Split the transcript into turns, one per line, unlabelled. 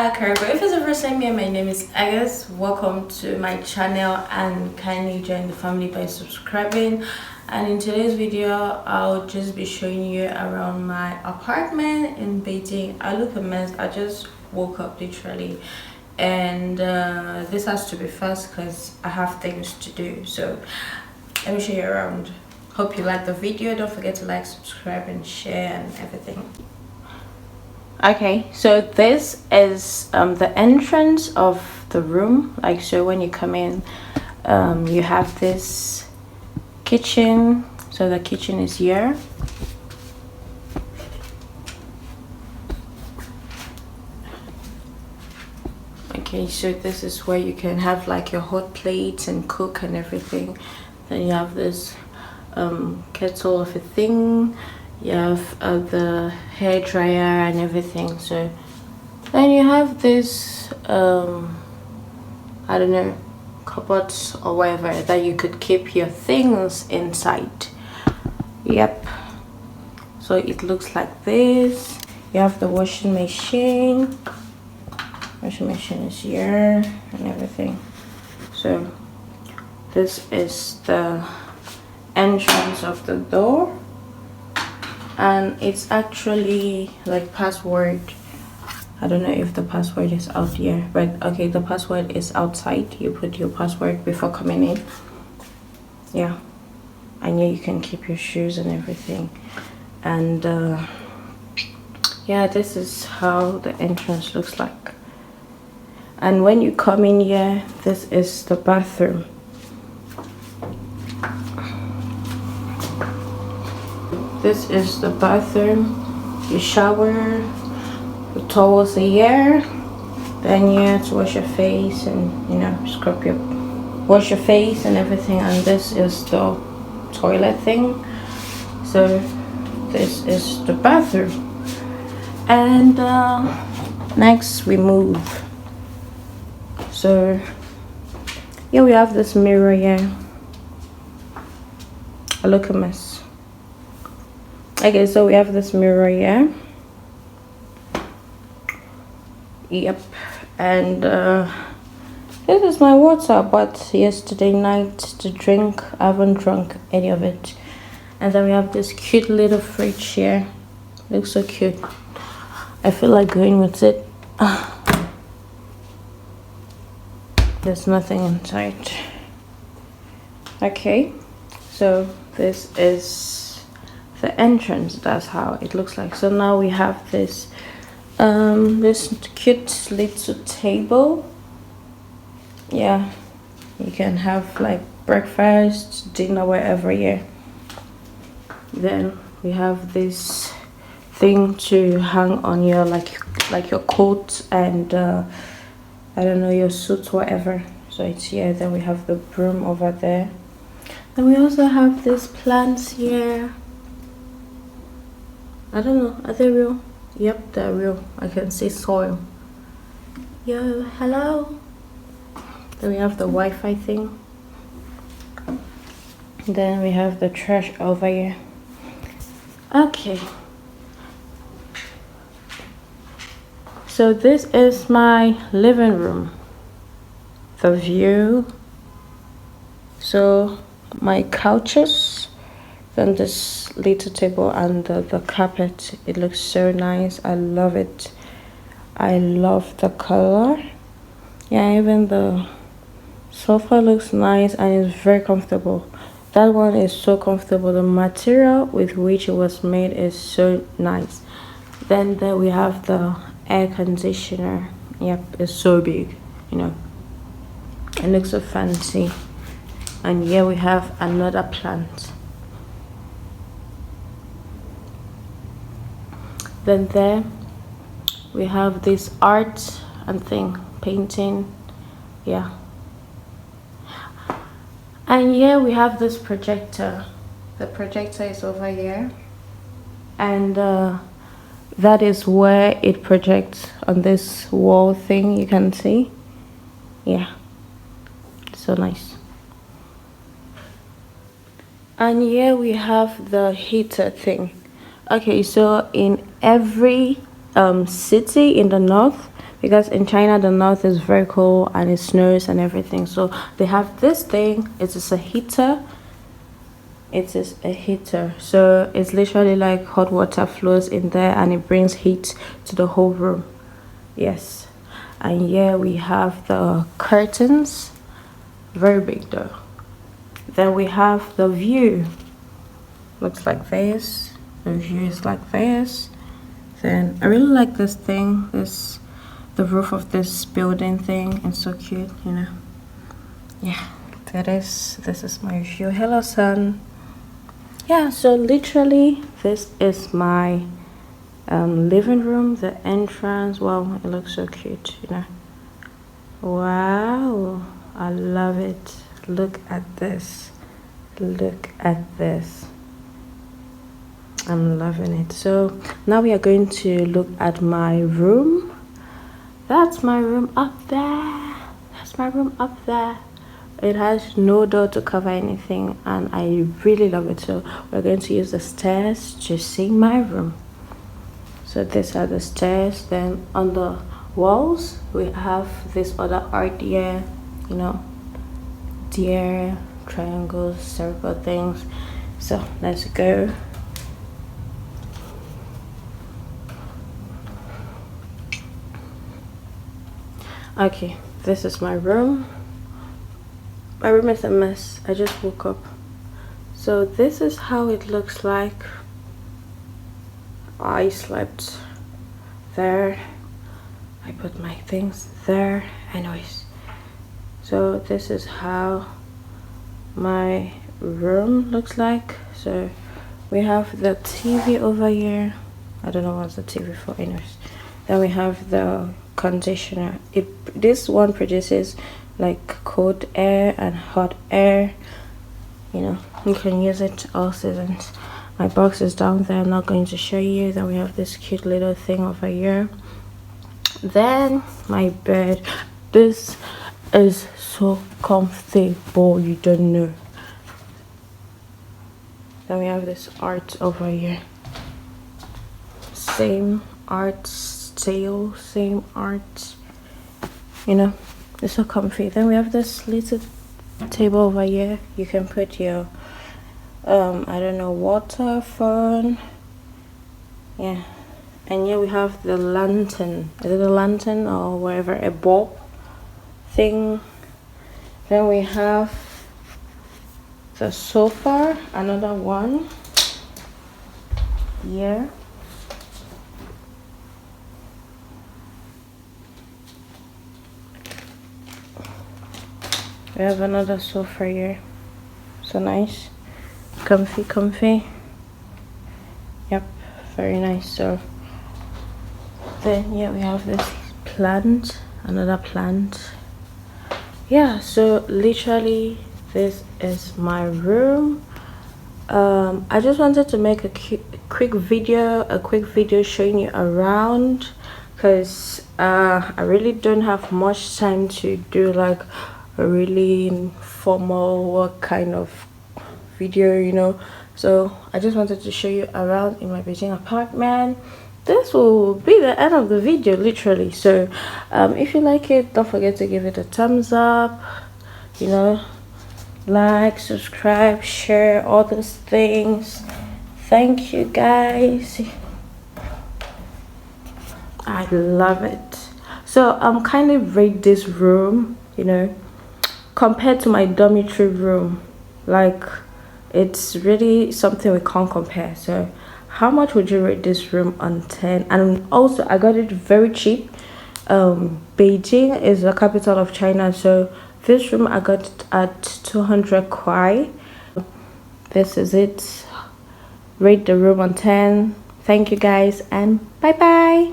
back, or if it's the first time here, my name is Agus. Welcome to my channel and kindly join the family by subscribing. And in today's video I'll just be showing you around my apartment in Beijing. I look a mess. I just woke up literally, and this has to be fast because I have things to do. So let me show you around. Hope you like the video. Don't forget to like, subscribe and share and everything. Okay, so this is the entrance of the room. Like, so when you come in, you have this kitchen. So the kitchen is here. Okay, so this is where you can have like your hot plates and cook and everything. Then you have this kettle of a thing. You have the hair dryer and everything. So then you have this I don't know, cupboards or whatever that you could keep your things inside. Yep, so it looks like this. You have the washing machine. Washing machine is here and everything. So this is the entrance of the door, and it's actually like password. I don't know if the password is out here, but okay, the password is outside. You put your password before coming in. Yeah, and here you can keep your shoes and everything. And yeah, this is how the entrance looks like. And when you come in here, this is the bathroom. This is the bathroom. You shower, the towels are here. Then you have to wash your face and, you know, wash your face and everything. And this is the toilet thing. So this is the bathroom. And next we move. So here we have this mirror here. I look a mess. Okay, so we have this mirror here. Yep, and this is my water I bought yesterday night to drink. I haven't drunk any of it. And then we have this cute little fridge here. Looks so cute. I feel like going with it. There's nothing inside. Okay, so this is the entrance. That's how it looks like. So now we have this this cute little table. Yeah, you can have like breakfast, dinner, wherever here. Then we have this thing to hang on your like your coat and I don't know, your suit, whatever. So it's here. Then we have the broom over there. Then we also have these plants here. I don't know, are they real? Yep, they're real. I can see soil. Yo, hello. Then we have the Wi-Fi thing. Then we have the trash over here. Okay. So this is my living room. The view. So my couches. Then this little table and the carpet. It looks so nice. I love it. I love the color. Yeah, even the sofa looks nice and it's very comfortable. That one is so comfortable. The material with which it was made is so nice. Then there we have the air conditioner. Yep, it's so big, you know. It looks so fancy. And here we have another plant. Then there we have this art and thing, painting. Yeah. And here we have this projector. The projector is over here. And that is where it projects on this wall thing, you can see. Yeah. So nice. And here we have the heater thing. Okay, so in every city in the north, because in China the north is very cold and it snows and everything. So they have this thing. It is a heater. It is a heater, so it's literally like hot water flows in there and it brings heat to the whole room. Yes. And here we have the curtains, very big though. Then we have the view, looks like this. The view is like this. Then I really like this thing, the roof of this building thing. It's so cute, you know. Yeah, this is my view. Hello, sun. Yeah, so literally this is my living room, the entrance. Wow, it looks so cute, you know. Wow, I love it. Look at this. Look at this. I'm loving it. So now we are going to look at my room. That's my room up there. That's my room up there. It has no door to cover anything and I really love it. So we're going to use the stairs to see my room. So these are the stairs. Then on the walls we have this other art here, you know, deer, triangles, circle things. So let's go. Okay, this is my room. My room is a mess. I just woke up. So this is how it looks like. I slept there. I put my things there. Anyways, so this is how my room looks like. So we have the TV over here. I don't know what's the TV for. Anyways, then we have the conditioner. This one produces like cold air and hot air, you know. You can use it all seasons. My box is down there. I'm not going to show you. Then we have this cute little thing over here. Then my bed. This is so comfortable, you don't know. Then we have this art over here. Same art style, same art, you know. It's so comfy. Then we have this little table over here. You can put your I don't know, water, phone. Yeah. And here we have the lantern. Is it a lantern or whatever, a bulb thing? Then we have the sofa, another one here. We have another sofa here. So nice. Comfy. Yep, very nice. So then yeah, we have this plant, another plant. Yeah, so literally this is my room. I just wanted to make a quick video showing you around, because I really don't have much time to do like a really formal work kind of video, you know. So I just wanted to show you around in my Beijing apartment. This will be the end of the video, literally. So if you like it, don't forget to give it a thumbs up, you know, like, subscribe, share, all those things. Thank you guys. I love it. So I'm kindly rate this room, you know, compared to my dormitory room. Like, it's really something we can't compare. So how much would you rate this room on 10? And also I got it very cheap. Beijing is the capital of China, so this room I got it at 200 kwai. This is it. Rate the room on 10. Thank you guys and bye bye.